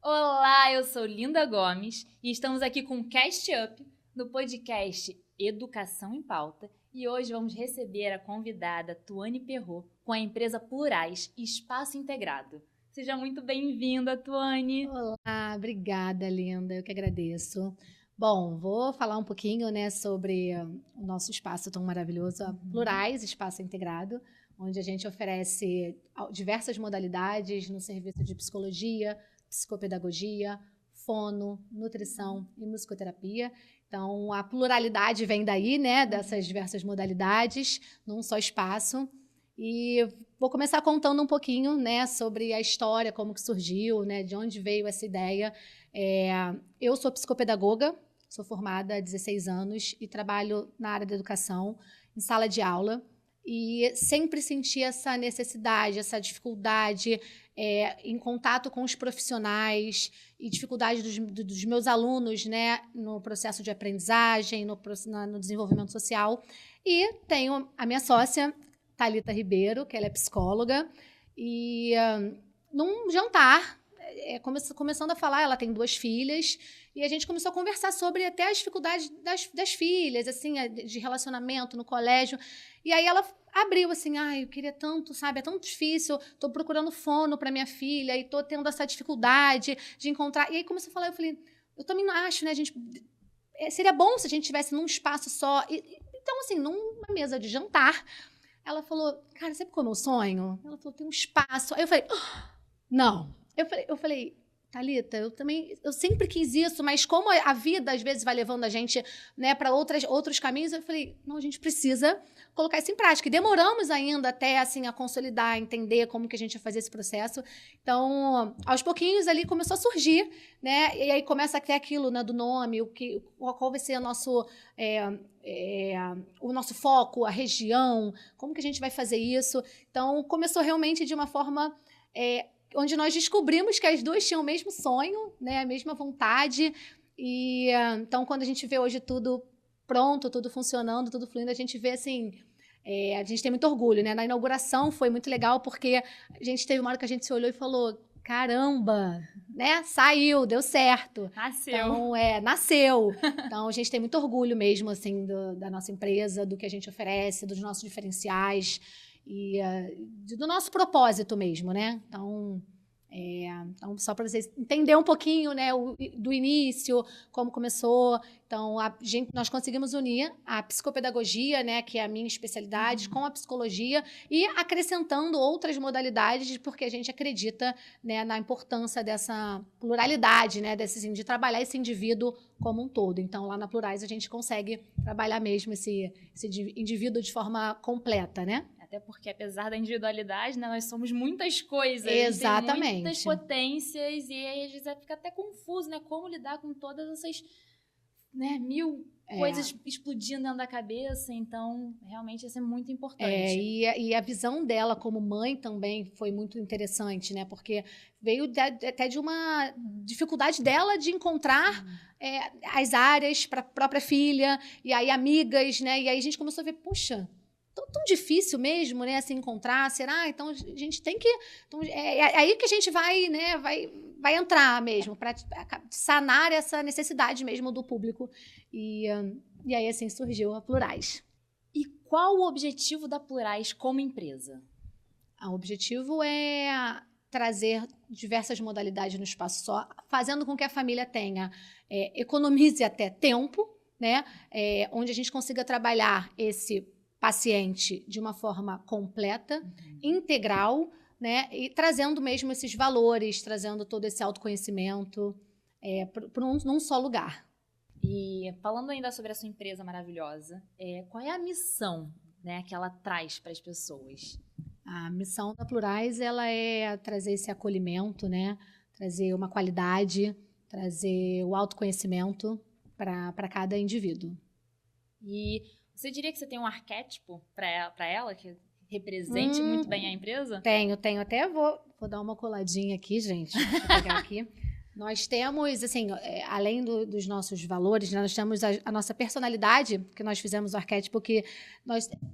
Olá, eu sou Linda Gomes e estamos aqui com o Cast Up no podcast Educação em Pauta e hoje vamos receber a convidada Tuane Perrot com a empresa Plurais Espaço Integrado. Seja muito bem-vinda, Tuane. Olá, obrigada, Linda. Eu que agradeço. Bom, vou falar um pouquinho, né, sobre o nosso espaço tão maravilhoso, a Plurais Espaço Integrado, onde a gente oferece diversas modalidades no serviço de psicologia, psicopedagogia, fono, nutrição e musicoterapia. Então, a pluralidade vem daí, né, dessas diversas modalidades, num só espaço. E vou começar contando um pouquinho, né, sobre a história, como que surgiu, né, de onde veio essa ideia. Eu sou psicopedagoga, sou formada há 16 anos e trabalho na área da educação, em sala de aula. E sempre senti essa necessidade, essa dificuldade em contato com os profissionais e dificuldade dos meus alunos, né, no processo de aprendizagem, no desenvolvimento social. E tenho a minha sócia, Thalita Ribeiro, que ela é psicóloga, e num jantar, começando a falar, ela tem 2 filhas, e a gente começou a conversar sobre até as dificuldades das filhas, assim, de relacionamento no colégio, e aí ela abriu assim, eu queria tanto, sabe, é tão difícil, estou procurando fono para minha filha, e estou tendo essa dificuldade de encontrar, e aí começou a falar, eu falei, eu também acho, né, gente, seria bom se a gente tivesse num espaço só, então assim, numa mesa de jantar, ela falou, cara, sabe qual é o meu sonho? Ela falou, tem um espaço. Aí eu falei, não. Eu falei, Thalita, eu sempre quis isso, mas como a vida às vezes vai levando a gente, né, para outros caminhos, eu falei, não, a gente precisa colocar isso em prática. E demoramos ainda até assim a consolidar, entender como que a gente ia fazer esse processo. Então, aos pouquinhos ali começou a surgir, né? E aí começa a ter aquilo, né, do nome, qual vai ser o nosso foco, a região, como que a gente vai fazer isso. Então, começou realmente de uma forma onde nós descobrimos que as duas tinham o mesmo sonho, né, a mesma vontade. E então, quando a gente vê hoje tudo pronto, tudo funcionando, tudo fluindo, a gente vê assim, a gente tem muito orgulho, né? Na inauguração foi muito legal porque a gente teve uma hora que a gente se olhou e falou, caramba, né? Saiu, deu certo. Nasceu. Então, nasceu. Então, a gente tem muito orgulho mesmo, assim, da nossa empresa, do que a gente oferece, dos nossos diferenciais e do nosso propósito mesmo, né? Então, só para vocês entenderem um pouquinho, né, do início, como começou. Então, nós conseguimos unir a psicopedagogia, né, que é a minha especialidade, com a psicologia e acrescentando outras modalidades, porque a gente acredita, né, na importância dessa pluralidade, né, de trabalhar esse indivíduo como um todo. Então, lá na Plurais, a gente consegue trabalhar mesmo esse indivíduo de forma completa, né? Até porque, apesar da individualidade, né, nós somos muitas coisas. Exatamente. Tem muitas potências e aí às vezes fica até confuso, né? Como lidar com todas essas, né, 1000 coisas explodindo dentro da cabeça. Então, realmente, isso é muito importante. E a visão dela como mãe também foi muito interessante, né? Porque veio até de uma dificuldade dela de encontrar as áreas para a própria filha, e aí amigas, né? E aí a gente começou a ver, puxa, tão difícil mesmo, né, se encontrar, será? Então a gente tem que, então, é aí que a gente vai, né, vai entrar mesmo para sanar essa necessidade mesmo do público e aí assim surgiu a Plurais. E qual o objetivo da Plurais como empresa? O objetivo é trazer diversas modalidades no espaço só, fazendo com que a família tenha economize até tempo, né, onde a gente consiga trabalhar esse paciente de uma forma completa, integral, né? E trazendo mesmo esses valores, trazendo todo esse autoconhecimento num só lugar. E falando ainda sobre a sua empresa maravilhosa, qual é a missão, né, que ela traz para as pessoas? A missão da Plurais ela é trazer esse acolhimento, né? Trazer uma qualidade, trazer o autoconhecimento para cada indivíduo. E você diria que você tem um arquétipo para ela que represente muito bem a empresa? Tenho. Até vou dar uma coladinha aqui, gente. Deixa eu pegar aqui. Nós temos, assim, além dos nossos valores, né, nós temos a nossa personalidade, que nós fizemos o arquétipo, que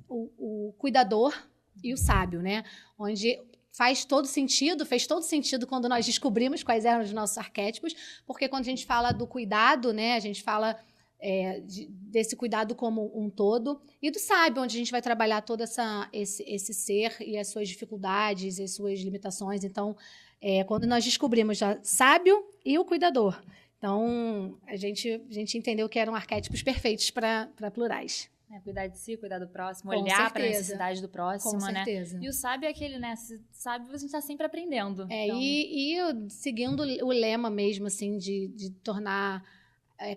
o cuidador e o sábio, né? Onde fez todo sentido quando nós descobrimos quais eram os nossos arquétipos, porque quando a gente fala do cuidado, né, a gente fala desse cuidado como um todo, e do sábio, onde a gente vai trabalhar todo esse ser e as suas dificuldades e as suas limitações. Então, quando nós descobrimos já sábio e o cuidador, então a gente entendeu que eram arquétipos perfeitos para plurais. Cuidar de si, cuidar do próximo, Com olhar para a certeza. necessidade do próximo, Com né? certeza. E o sábio é aquele, né? Sábio, a gente está sempre aprendendo. Então... E seguindo o lema mesmo, assim, de tornar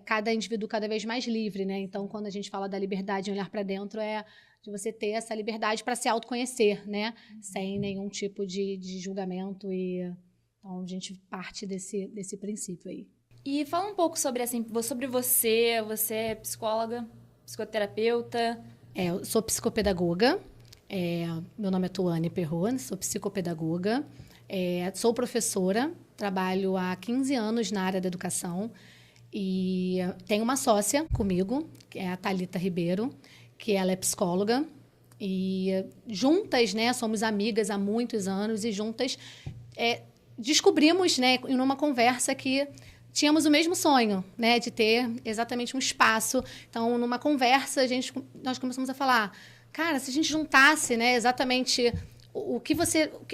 cada indivíduo cada vez mais livre, né? Então, quando a gente fala da liberdade em olhar para dentro, é de você ter essa liberdade para se autoconhecer, né? Sem nenhum tipo de julgamento. Então, a gente parte desse princípio aí. E fala um pouco sobre você. Você é psicóloga, psicoterapeuta? Eu sou psicopedagoga. Meu nome é Tuane Perrot, sou psicopedagoga. Sou professora, trabalho há 15 anos na área da educação. E tenho uma sócia comigo, que é a Thalita Ribeiro, que ela é psicóloga. E juntas, né, somos amigas há muitos anos, e juntas descobrimos, né, em uma conversa que tínhamos o mesmo sonho, né, de ter exatamente um espaço. Então, numa conversa, nós começamos a falar, cara, se a gente juntasse, né, exatamente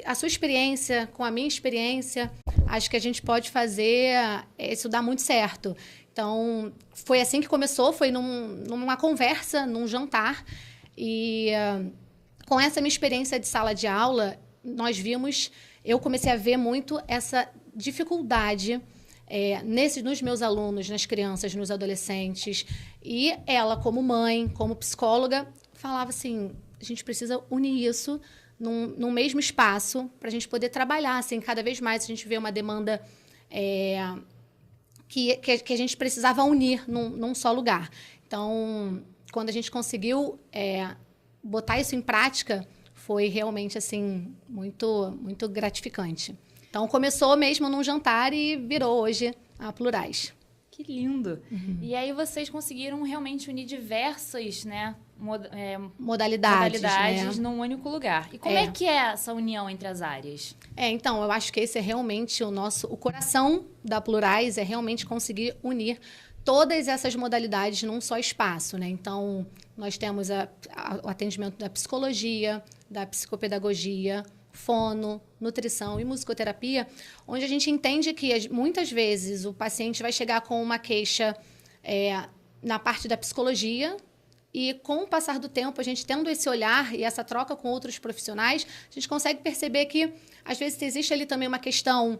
a sua experiência com a minha experiência, acho que a gente pode fazer isso dar muito certo. Então, foi assim que começou, foi numa conversa, num jantar, e com essa minha experiência de sala de aula, eu comecei a ver muito essa dificuldade nos meus alunos, nas crianças, nos adolescentes, e ela, como mãe, como psicóloga, falava assim, a gente precisa unir isso num mesmo espaço para a gente poder trabalhar, assim, cada vez mais a gente vê uma demanda que a gente precisava unir num só lugar. Então, quando a gente conseguiu botar isso em prática, foi realmente assim muito, muito gratificante. Então, começou mesmo num jantar e virou hoje a Plurais. Que lindo! Uhum. E aí vocês conseguiram realmente unir diversas, né, modalidades né? Num único lugar. E como é que é essa união entre as áreas? Então, eu acho que esse é realmente o coração da Plurais, é realmente conseguir unir todas essas modalidades num só espaço, né? Então, nós temos o atendimento da psicologia, da psicopedagogia, fono, nutrição e musicoterapia, onde a gente entende que muitas vezes o paciente vai chegar com uma queixa na parte da psicologia, e com o passar do tempo, a gente tendo esse olhar e essa troca com outros profissionais, a gente consegue perceber que, às vezes, existe ali também uma questão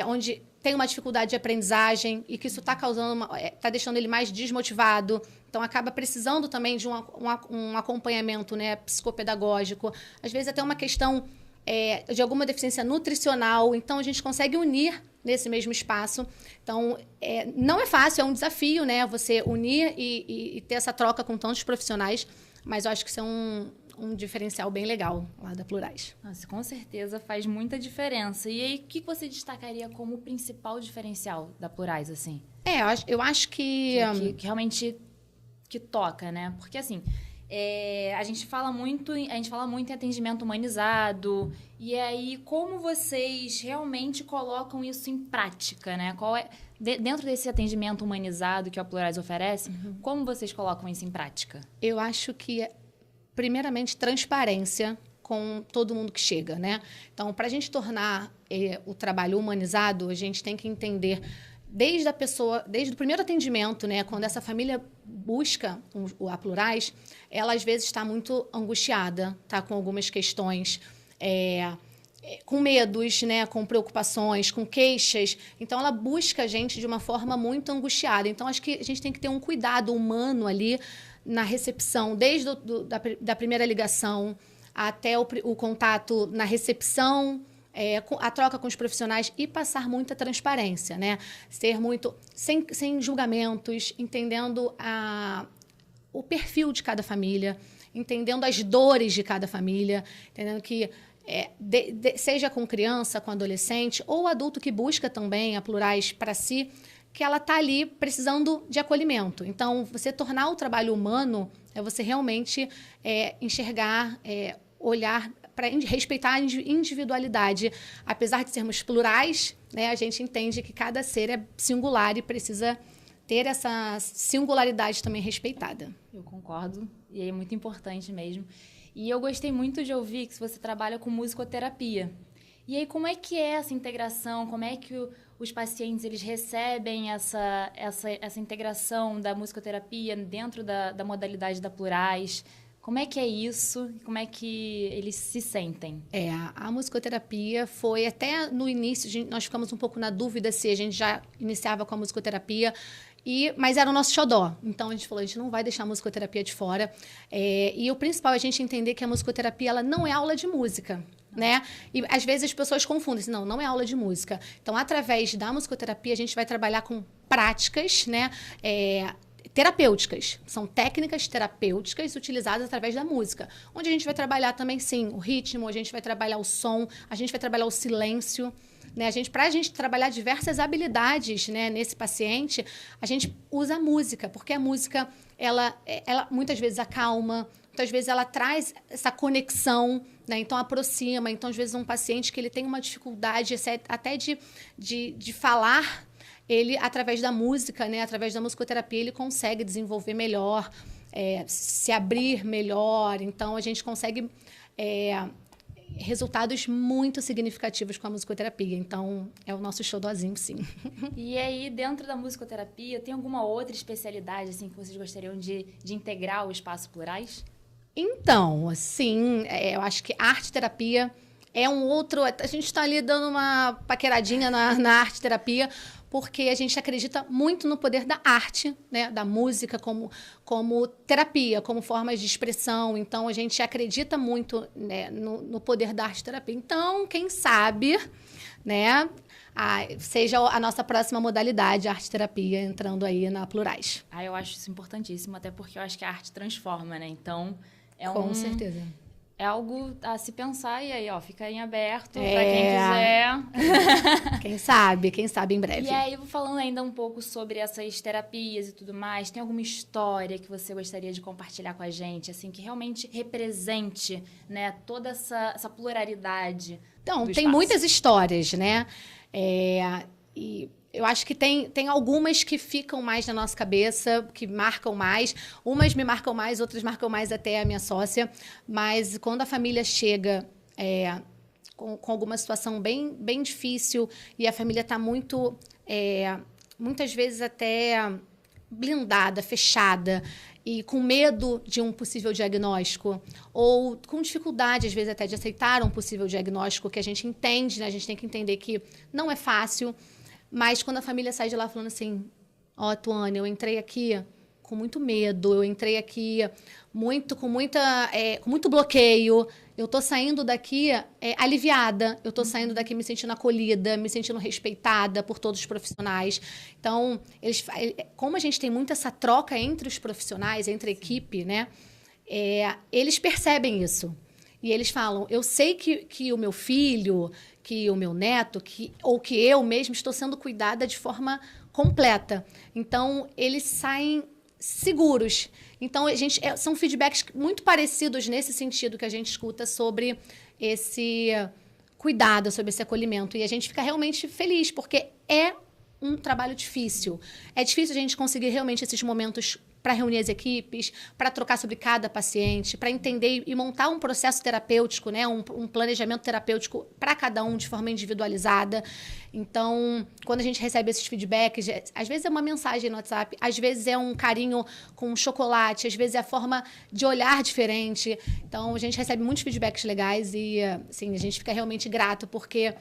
onde tem uma dificuldade de aprendizagem e que isso está está deixando ele mais desmotivado. Então, acaba precisando também de um acompanhamento, né, psicopedagógico. Às vezes, até uma questão de alguma deficiência nutricional. Então, a gente consegue unir nesse mesmo espaço. Então, não é fácil, é um desafio, né? Você unir e ter essa troca com tantos profissionais, mas eu acho que isso é um diferencial bem legal lá da Plurais. Nossa, com certeza faz muita diferença. E aí, o que você destacaria como o principal diferencial da Plurais, assim? Eu acho que realmente que toca, né? Porque, assim... a gente fala muito em atendimento humanizado. E aí, como vocês realmente colocam isso em prática, né? Dentro desse atendimento humanizado que a Plurais oferece, como vocês colocam isso em prática? Eu acho que, primeiramente, transparência com todo mundo que chega, né? Então, para a gente tornar o trabalho humanizado, a gente tem que entender desde o primeiro atendimento, né, quando essa família busca a Plurais, ela às vezes está muito angustiada, está com algumas questões, com medos, né, com preocupações, com queixas. Então, ela busca a gente de uma forma muito angustiada. Então, acho que a gente tem que ter um cuidado humano ali na recepção, desde da primeira ligação até o contato na recepção, a troca com os profissionais e passar muita transparência, né? Ser muito sem julgamentos, entendendo o perfil de cada família, entendendo as dores de cada família, entendendo que seja com criança, com adolescente ou adulto que busca também a Plurais para si, que ela está ali precisando de acolhimento. Então, você tornar o trabalho humano é você realmente enxergar, olhar respeitar a individualidade. Apesar de sermos plurais, né, a gente entende que cada ser é singular e precisa ter essa singularidade também respeitada. Eu concordo, e é muito importante mesmo. E eu gostei muito de ouvir que você trabalha com musicoterapia. E aí, como é que é essa integração? Como é que os pacientes eles recebem essa integração da musicoterapia dentro da modalidade da Plurais? Como é que é isso? Como é que eles se sentem? A musicoterapia foi até no início, nós ficamos um pouco na dúvida se a gente já iniciava com a musicoterapia, mas era o nosso xodó. Então, a gente falou, a gente não vai deixar a musicoterapia de fora. E o principal é a gente entender que a musicoterapia ela não é aula de música, né? E, às vezes, as pessoas confundem. Não é aula de música. Então, através da musicoterapia, a gente vai trabalhar com práticas, né? Terapêuticas. São técnicas terapêuticas utilizadas através da música. Onde a gente vai trabalhar também, sim, o ritmo, a gente vai trabalhar o som, a gente vai trabalhar o silêncio. Né? Para a gente trabalhar diversas habilidades, né, nesse paciente, a gente usa a música, porque a música, ela muitas vezes acalma, muitas vezes ela traz essa conexão, né? Então aproxima. Então, às vezes, um paciente que ele tem uma dificuldade até de falar, ele, através da música, né, através da musicoterapia, ele consegue desenvolver melhor, se abrir melhor. Então, a gente consegue resultados muito significativos com a musicoterapia. Então, é o nosso xodózinho, sim. E aí, dentro da musicoterapia, tem alguma outra especialidade assim, que vocês gostariam de integrar o espaço Plurais? Então, assim, eu acho que arte-terapia é um outro... A gente está ali dando uma paqueradinha na arte-terapia, porque a gente acredita muito no poder da arte, né, da música como terapia, como formas de expressão. Então, a gente acredita muito, né, no poder da arte-terapia. Então, quem sabe, né, seja a nossa próxima modalidade, a arte-terapia, entrando aí na Plurais. Eu acho isso importantíssimo, até porque eu acho que a arte transforma, né? Então, com certeza. É algo a se pensar e aí, fica em aberto para quem quiser. Quem sabe em breve. E aí, falando ainda um pouco sobre essas terapias e tudo mais, tem alguma história que você gostaria de compartilhar com a gente, assim, que realmente represente, né, toda essa pluralidade? Então, tem muitas histórias, né? E eu acho que tem algumas que ficam mais na nossa cabeça, que marcam mais. Umas me marcam mais, outras marcam mais até a minha sócia. Mas quando a família chega com alguma situação bem, bem difícil e a família está muito, muitas vezes até blindada, fechada, e com medo de um possível diagnóstico, ou com dificuldade, às vezes, até de aceitar um possível diagnóstico, que a gente entende, né? A gente tem que entender que não é fácil. Mas quando a família sai de lá falando assim, Tuane, eu entrei aqui com muito medo, eu entrei aqui com muito bloqueio, eu tô saindo daqui aliviada, eu tô saindo daqui me sentindo acolhida, me sentindo respeitada por todos os profissionais. Então, como a gente tem muito essa troca entre os profissionais, entre a equipe, né? Eles percebem isso. E eles falam, eu sei que o meu filho, que o meu neto, ou que eu mesmo estou sendo cuidada de forma completa. Então, eles saem seguros. Então, são feedbacks muito parecidos nesse sentido que a gente escuta sobre esse cuidado, sobre esse acolhimento. E a gente fica realmente feliz, porque é um trabalho difícil. É difícil a gente conseguir realmente esses momentos para reunir as equipes, para trocar sobre cada paciente, para entender e montar um processo terapêutico, né? Um planejamento terapêutico para cada um de forma individualizada. Então, quando a gente recebe esses feedbacks, às vezes é uma mensagem no WhatsApp, às vezes é um carinho com um chocolate, às vezes é a forma de olhar diferente. Então, a gente recebe muitos feedbacks legais e, assim, a gente fica realmente grato, porque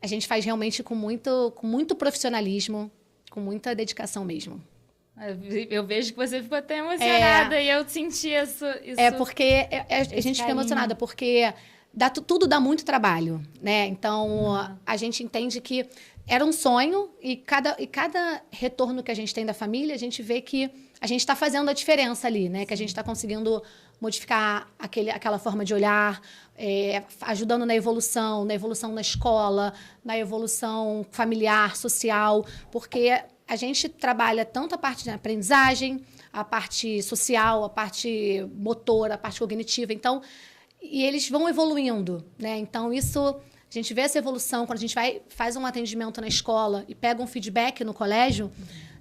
a gente faz realmente com muito profissionalismo, com muita dedicação mesmo. Eu vejo que você ficou até emocionada e eu senti isso. Porque a gente fica emocionada, porque tudo dá muito trabalho, né? Então, a gente entende que era um sonho e cada retorno que a gente tem da família, a gente vê que a gente está fazendo a diferença ali, né? Que a gente está conseguindo modificar aquela forma de olhar, ajudando na evolução na escola, na evolução familiar, social, porque a gente trabalha tanto a parte da aprendizagem, a parte social, a parte motora, a parte cognitiva. Então, e eles vão evoluindo, né? Então, a gente vê essa evolução quando a gente faz um atendimento na escola e pega um feedback no colégio,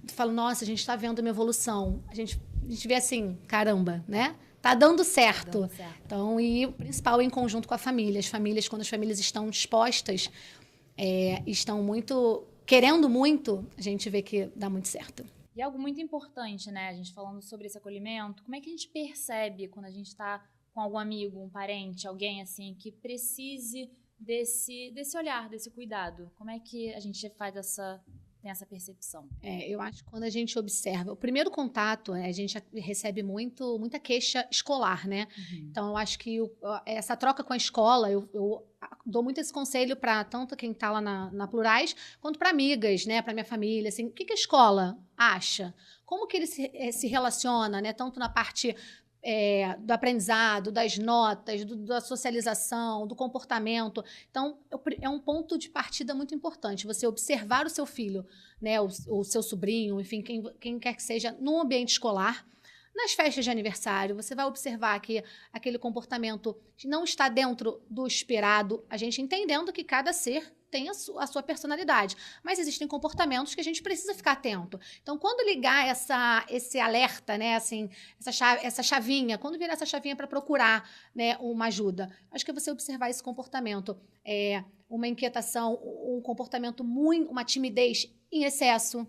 fala, nossa, a gente está vendo uma evolução. A gente vê assim, caramba, né? Tá dando certo. Tá dando certo. Então, e o principal é em conjunto com a família. Quando as famílias estão dispostas, estão querendo muito, a gente vê que dá muito certo. E algo muito importante, né? A gente falando sobre esse acolhimento, como é que a gente percebe quando a gente está com algum amigo, um parente, alguém assim, que precise desse olhar, desse cuidado? Como é que a gente tem essa percepção? Eu acho que quando a gente observa, o primeiro contato, a gente recebe muita queixa escolar, né? Uhum. Então, eu acho que essa troca com a escola, eu dou muito esse conselho para tanto quem está lá na Plurais, quanto para amigas, né? Para minha família, assim, o que a escola acha? Como que ele se relaciona, né? Tanto na parte do aprendizado, das notas, da socialização, do comportamento. Então, é um ponto de partida muito importante, você observar o seu filho, né, o seu sobrinho, enfim, quem quer que seja, no ambiente escolar. Nas festas de aniversário, você vai observar que aquele comportamento não está dentro do esperado, a gente entendendo que cada ser tem a sua personalidade, mas existem comportamentos que a gente precisa ficar atento. Então, quando ligar esse alerta, né, assim, essa chavinha, quando virar essa chavinha para procurar, né, uma ajuda, acho que é você observar esse comportamento, uma inquietação, um comportamento uma timidez em excesso,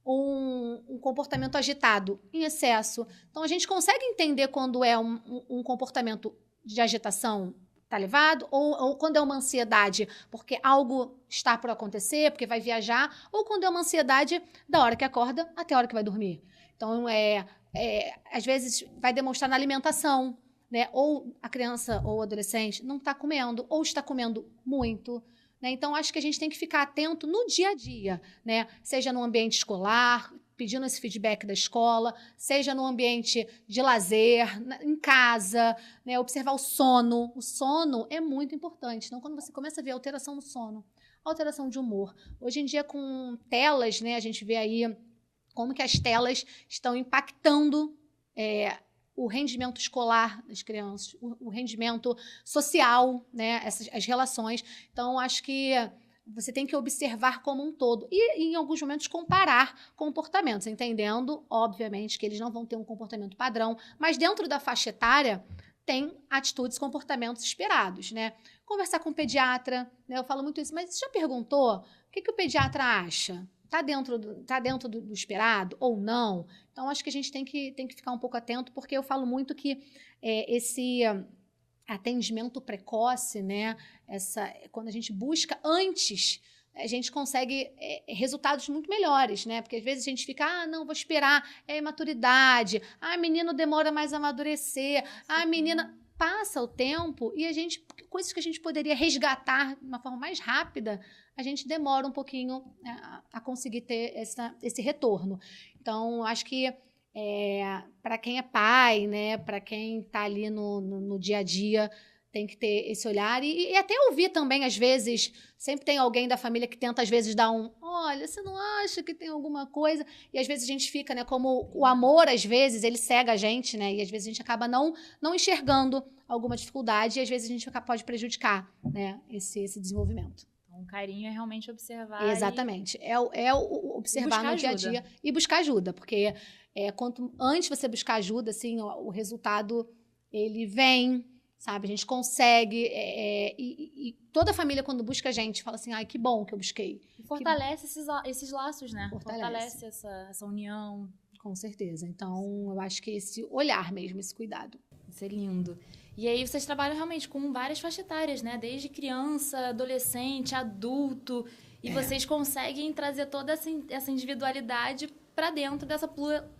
um comportamento agitado em excesso. Então, a gente consegue entender quando é um comportamento de agitação tá elevado, ou quando é uma ansiedade, porque algo está por acontecer, porque vai viajar, ou quando é uma ansiedade da hora que acorda até a hora que vai dormir. Então, às vezes, vai demonstrar na alimentação, né? Ou a criança ou o adolescente não está comendo, ou está comendo muito, né? Então, acho que a gente tem que ficar atento no dia a dia, né? Seja no ambiente escolar, pedindo esse feedback da escola, seja no ambiente de lazer, em casa, né? Observar o sono. O sono é muito importante. Então, quando você começa a ver alteração no sono, alteração de humor. Hoje em dia, com telas, né? A gente vê aí como que as telas estão impactando o rendimento escolar das crianças, o rendimento social, né? As relações. Então, acho que você tem que observar como um todo e, em alguns momentos, comparar comportamentos, entendendo, obviamente, que eles não vão ter um comportamento padrão, mas dentro da faixa etária tem atitudes, comportamentos esperados, né? Conversar com o pediatra, né? Eu falo muito isso, mas você já perguntou o que o pediatra acha? Está dentro do esperado ou não? Então, acho que a gente tem que ficar um pouco atento, porque eu falo muito que esse atendimento precoce, né? Quando a gente busca antes, a gente consegue resultados muito melhores, né? Porque às vezes a gente fica, não, vou esperar, maturidade, menino demora mais a amadurecer, menina passa o tempo e coisas que a gente poderia resgatar de uma forma mais rápida, a gente demora um pouquinho a conseguir ter esse retorno. Então, acho que para quem é pai, né, para quem está ali no dia a dia, tem que ter esse olhar e até ouvir também, às vezes, sempre tem alguém da família que tenta, às vezes, dar olha, você não acha que tem alguma coisa? E às vezes a gente fica, né, como o amor, às vezes, ele cega a gente, né, e às vezes a gente acaba não enxergando alguma dificuldade e às vezes a gente pode prejudicar, né, esse desenvolvimento. Um carinho é realmente observar. Exatamente. Observar no dia a dia e buscar ajuda, porque quanto antes você buscar ajuda, assim, o resultado ele vem, sabe? A gente consegue. E toda a família, quando busca a gente, fala assim: ai, que bom que eu busquei. E fortalece esses laços, né? Fortalece essa união. Com certeza. Então, eu acho que esse olhar mesmo, esse cuidado. Isso é lindo. E aí vocês trabalham realmente com várias faixas etárias, né? Desde criança, adolescente, adulto. E vocês conseguem trazer toda essa individualidade para dentro dessa pluralidade.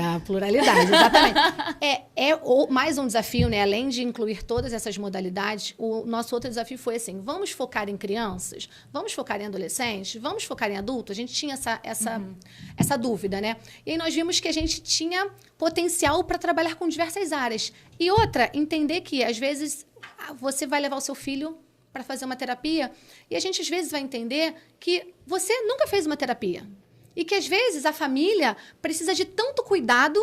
A pluralidade, exatamente. Mais um desafio, né? Além de incluir todas essas modalidades, o nosso outro desafio foi assim, vamos focar em crianças? Vamos focar em adolescentes? Vamos focar em adultos? A gente tinha essa dúvida, né? E aí nós vimos que a gente tinha potencial para trabalhar com diversas áreas. E outra, entender que, às vezes, você vai levar o seu filho para fazer uma terapia, e a gente às vezes vai entender que você nunca fez uma terapia. E que às vezes a família precisa de tanto cuidado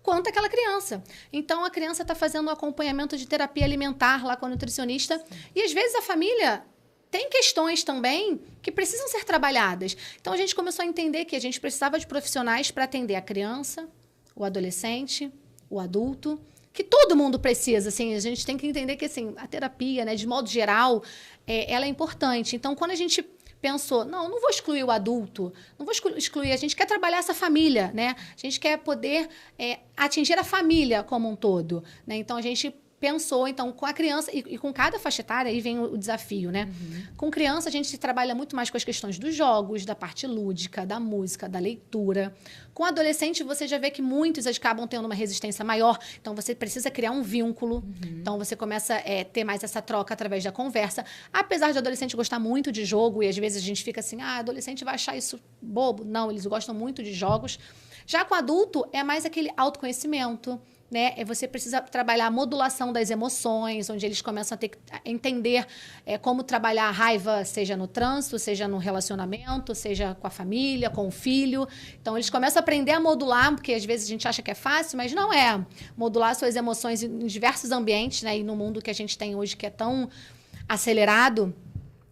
quanto aquela criança. Então, a criança está fazendo um acompanhamento de terapia alimentar lá com a nutricionista. E, às vezes, a família tem questões também que precisam ser trabalhadas. Então, a gente começou a entender que a gente precisava de profissionais para atender a criança, o adolescente, o adulto, que todo mundo precisa. Assim, a gente tem que entender que assim, a terapia, né, de modo geral, ela é importante. Então, quando a gente pensou, não vou excluir o adulto, não vou excluir, a gente quer trabalhar essa família, né? A gente quer poder atingir a família como um todo, né? Então, a gente pensou, então, com a criança, e com cada faixa etária, aí vem o desafio, né? Com criança, a gente se trabalha muito mais com as questões dos jogos, da parte lúdica, da música, da leitura. Com adolescente, você já vê que muitos acabam tendo uma resistência maior, então você precisa criar um vínculo, então você começa a ter mais essa troca através da conversa. Apesar de adolescente gostar muito de jogo, e às vezes a gente fica assim, adolescente vai achar isso bobo. Não, eles gostam muito de jogos. Já com adulto, é mais aquele autoconhecimento, né? Você precisa trabalhar a modulação das emoções, onde eles começam a ter que entender como trabalhar a raiva, seja no trânsito, seja no relacionamento, seja com a família, com o filho. Então, eles começam a aprender a modular, porque às vezes a gente acha que é fácil, mas não é. Modular suas emoções em diversos ambientes, né? E no mundo que a gente tem hoje, que é tão acelerado.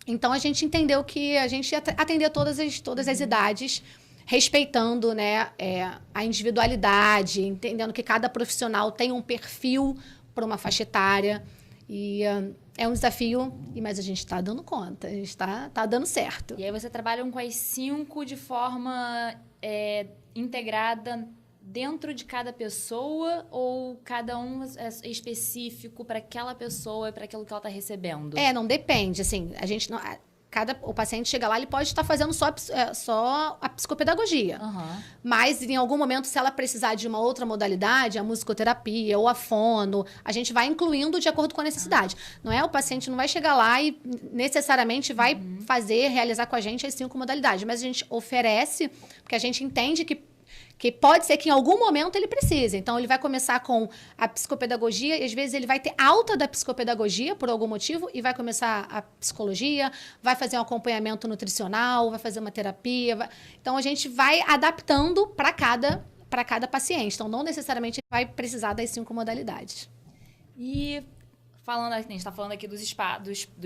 Então, a gente entendeu que a gente ia atender todas as idades, respeitando, né, a individualidade, entendendo que cada profissional tem um perfil para uma faixa etária. E é um desafio, mas a gente está dando conta, a gente está dando certo. E aí você trabalha com as 5 de forma integrada dentro de cada pessoa, ou cada um é específico para aquela pessoa e para aquilo que ela está recebendo? Não depende, assim, a gente não... O paciente chega lá, ele pode estar fazendo só a psicopedagogia. Mas, em algum momento, se ela precisar de uma outra modalidade, a musicoterapia ou a fono, a gente vai incluindo de acordo com a necessidade. Não é? O paciente não vai chegar lá e necessariamente vai realizar com a gente as 5 modalidades. Mas a gente oferece, porque a gente entende que pode ser que em algum momento ele precise. Então, ele vai começar com a psicopedagogia e, às vezes, ele vai ter alta da psicopedagogia por algum motivo e vai começar a psicologia, vai fazer um acompanhamento nutricional, vai fazer uma terapia. Então, a gente vai adaptando para cada paciente. Então, não necessariamente vai precisar das 5 modalidades. E a gente está falando aqui do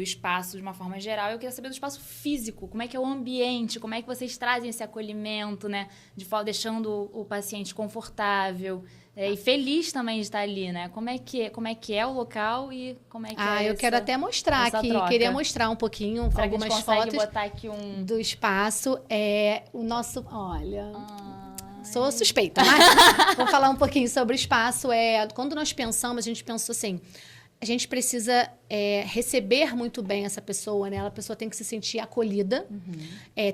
espaço de uma forma geral, eu queria saber do espaço físico, como é que é o ambiente, como é que vocês trazem esse acolhimento, né, deixando o paciente confortável e feliz também de estar ali, né? Como é que é o local e como é que eu quero até mostrar aqui, troca. Queria mostrar um pouquinho, será algumas que a gente consegue fotos botar aqui do espaço. O nosso, olha... Sou suspeita, mas vou falar um pouquinho sobre o espaço. Quando nós pensamos, a gente pensou assim... A gente precisa receber muito bem essa pessoa, né? A pessoa tem que se sentir acolhida,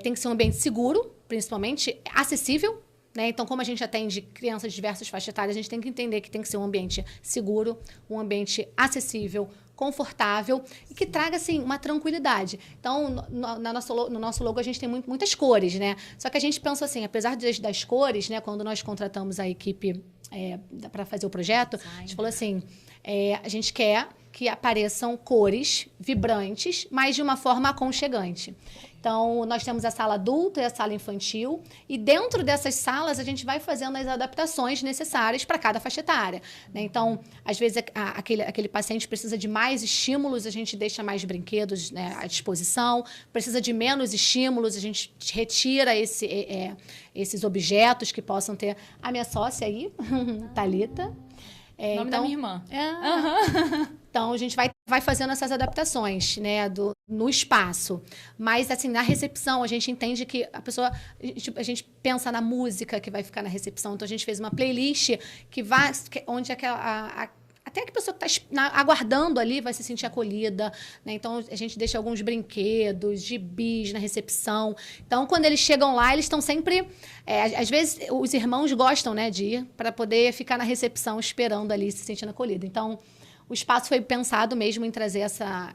tem que ser um ambiente seguro, principalmente acessível, né? Então, como a gente atende crianças de diversas faixas etárias, a gente tem que entender que tem que ser um ambiente seguro, um ambiente acessível, confortável e que traga, assim, uma tranquilidade. Então, no nosso logo, a gente tem muitas cores, né? Só que a gente pensa assim, apesar das cores, né? Quando nós contratamos a equipe para fazer o projeto, a gente falou assim... a gente quer que apareçam cores vibrantes, mas de uma forma aconchegante. Então, nós temos a sala adulta e a sala infantil, e dentro dessas salas a gente vai fazendo as adaptações necessárias para cada faixa etária, né? Então, às vezes aquele paciente precisa de mais estímulos, a gente deixa mais brinquedos, né, à disposição, precisa de menos estímulos, a gente retira esses objetos que possam ter. A minha sócia aí, Thalita. Nome da minha irmã. Então, a gente vai fazendo essas adaptações, né, no espaço. Mas, assim, na recepção, a gente entende que a gente pensa na música que vai ficar na recepção. Então, a gente fez uma playlist onde até que a pessoa que está aguardando ali vai se sentir acolhida, né? Então, a gente deixa alguns brinquedos, gibis na recepção. Então, quando eles chegam lá, eles estão sempre... às vezes, os irmãos gostam, né, de ir para poder ficar na recepção esperando ali, se sentindo acolhido. Então, o espaço foi pensado mesmo em trazer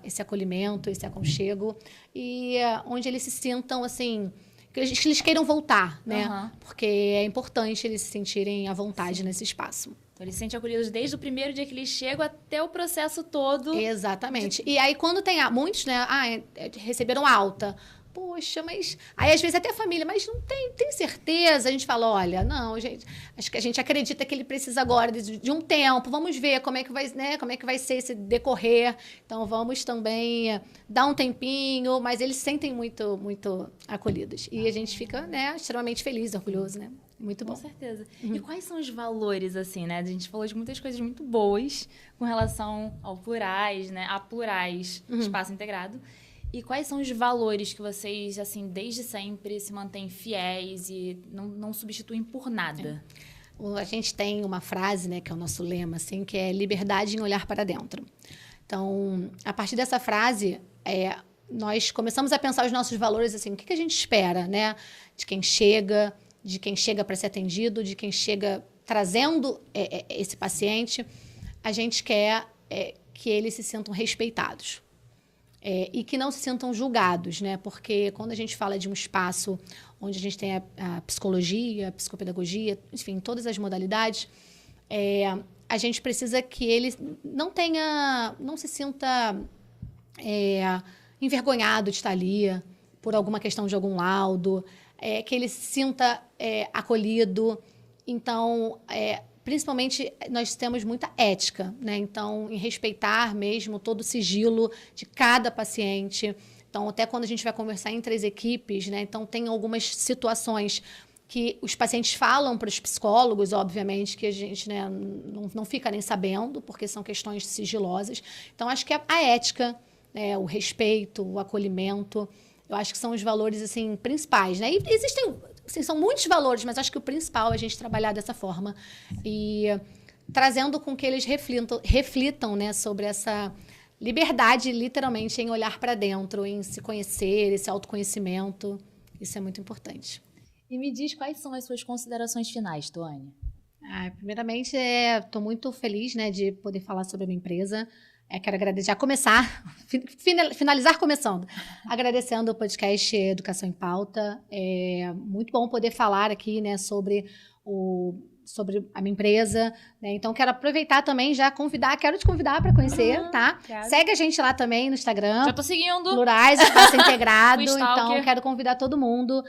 esse acolhimento, esse aconchego, e onde eles se sintam, assim... que eles queiram voltar, né? Porque é importante eles se sentirem à vontade nesse espaço. Então, eles se sentem acolhidos desde o primeiro dia que eles chegam até o processo todo. Exatamente. E aí, quando tem muitos, né? Receberam alta. poxa, mas... Aí, às vezes, até a família, mas não tem certeza? A gente fala, olha, não, gente, acho que a gente acredita que ele precisa agora de um tempo, vamos ver como é que vai, né, como é que vai ser esse decorrer. Então, vamos também dar um tempinho, mas eles se sentem muito, muito acolhidos. E a gente fica, né, extremamente feliz, orgulhoso, né? Muito bom. Com certeza. E quais são os valores, assim, né? A gente falou de muitas coisas muito boas com relação ao Plurais, né? A Plurais, Espaço Integrado. E quais são os valores que vocês, assim, desde sempre se mantêm fiéis e não substituem por nada? A gente tem uma frase, né, que é o nosso lema, assim, que é liberdade em olhar para dentro. Então, a partir dessa frase, nós começamos a pensar os nossos valores, assim, o que a gente espera, né, de quem chega para ser atendido, de quem chega trazendo esse paciente. A gente quer que eles se sintam respeitados. E que não se sintam julgados, né? Porque quando a gente fala de um espaço onde a gente tem a psicologia, a psicopedagogia, enfim, todas as modalidades, a gente precisa que ele não se sinta envergonhado de estar ali por alguma questão de algum laudo, que ele se sinta acolhido. Então, principalmente, nós temos muita ética, né? Então, em respeitar mesmo todo o sigilo de cada paciente. Então, até quando a gente vai conversar entre as equipes, né? Então, tem algumas situações que os pacientes falam para os psicólogos, obviamente, que a gente, né, não fica nem sabendo, porque são questões sigilosas. Então, acho que a ética, né, o respeito, o acolhimento, eu acho que são os valores, assim, principais, né? E existem... Assim, são muitos valores, mas acho que o principal é a gente trabalhar dessa forma e trazendo com que eles reflitam, né, sobre essa liberdade, literalmente, em olhar para dentro, em se conhecer, esse autoconhecimento. Isso é muito importante. E me diz quais são as suas considerações finais, Tuane? Primeiramente, estou muito feliz, né, de poder falar sobre a minha empresa. Quero agradecer, já começar, finalizar começando, agradecendo o podcast Educação em Pauta. É muito bom poder falar aqui, né, sobre a minha empresa, né? Então, quero aproveitar também, quero te convidar para conhecer, tá? Quero. Segue a gente lá também no Instagram. Já tô seguindo. Plurais, Espaço Integrado. Fui stalker. Então, quero convidar todo mundo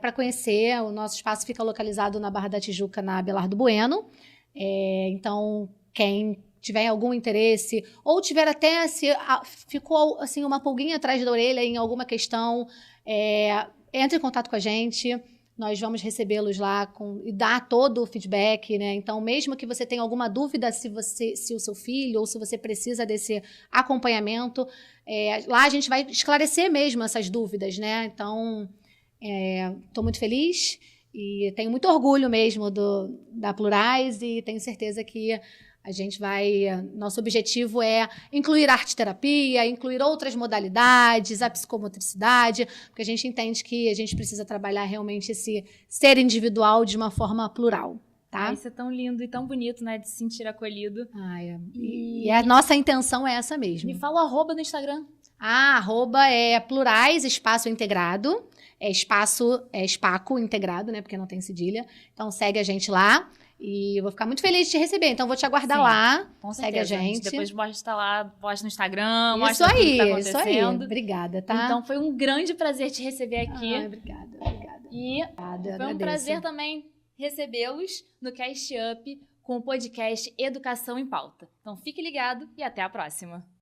para conhecer. O nosso espaço fica localizado na Barra da Tijuca, na Abelardo Bueno. Então, quem tiver algum interesse, ou tiver até, ficou assim, uma pulguinha atrás da orelha em alguma questão, entre em contato com a gente, nós vamos recebê-los lá e dar todo o feedback, né? Então, mesmo que você tenha alguma dúvida se o seu filho ou se você precisa desse acompanhamento, lá a gente vai esclarecer mesmo essas dúvidas, né? Então, estou muito feliz e tenho muito orgulho mesmo da Plurais e tenho certeza que a gente nosso objetivo é incluir arte-terapia, incluir outras modalidades, a psicomotricidade, porque a gente entende que a gente precisa trabalhar realmente esse ser individual de uma forma plural, tá? Isso é tão lindo e tão bonito, né, de se sentir acolhido. E a nossa intenção é essa mesmo. Me fala o @, no Instagram. Arroba Plurais, Espaço Integrado, Espaco Integrado, né, porque não tem cedilha. Então, segue a gente lá. E eu vou ficar muito feliz de te receber. Então, vou te aguardar lá. Com segue a gente. Depois mostra lá, posta no Instagram, Isso mostra tudo que tá isso acontecendo. aí. Obrigada, tá? Então, foi um grande prazer te receber aqui. Obrigada. E Obrigada, foi um prazer também recebê-los no Cast Up com o podcast Educação em Pauta. Então, fique ligado e até a próxima.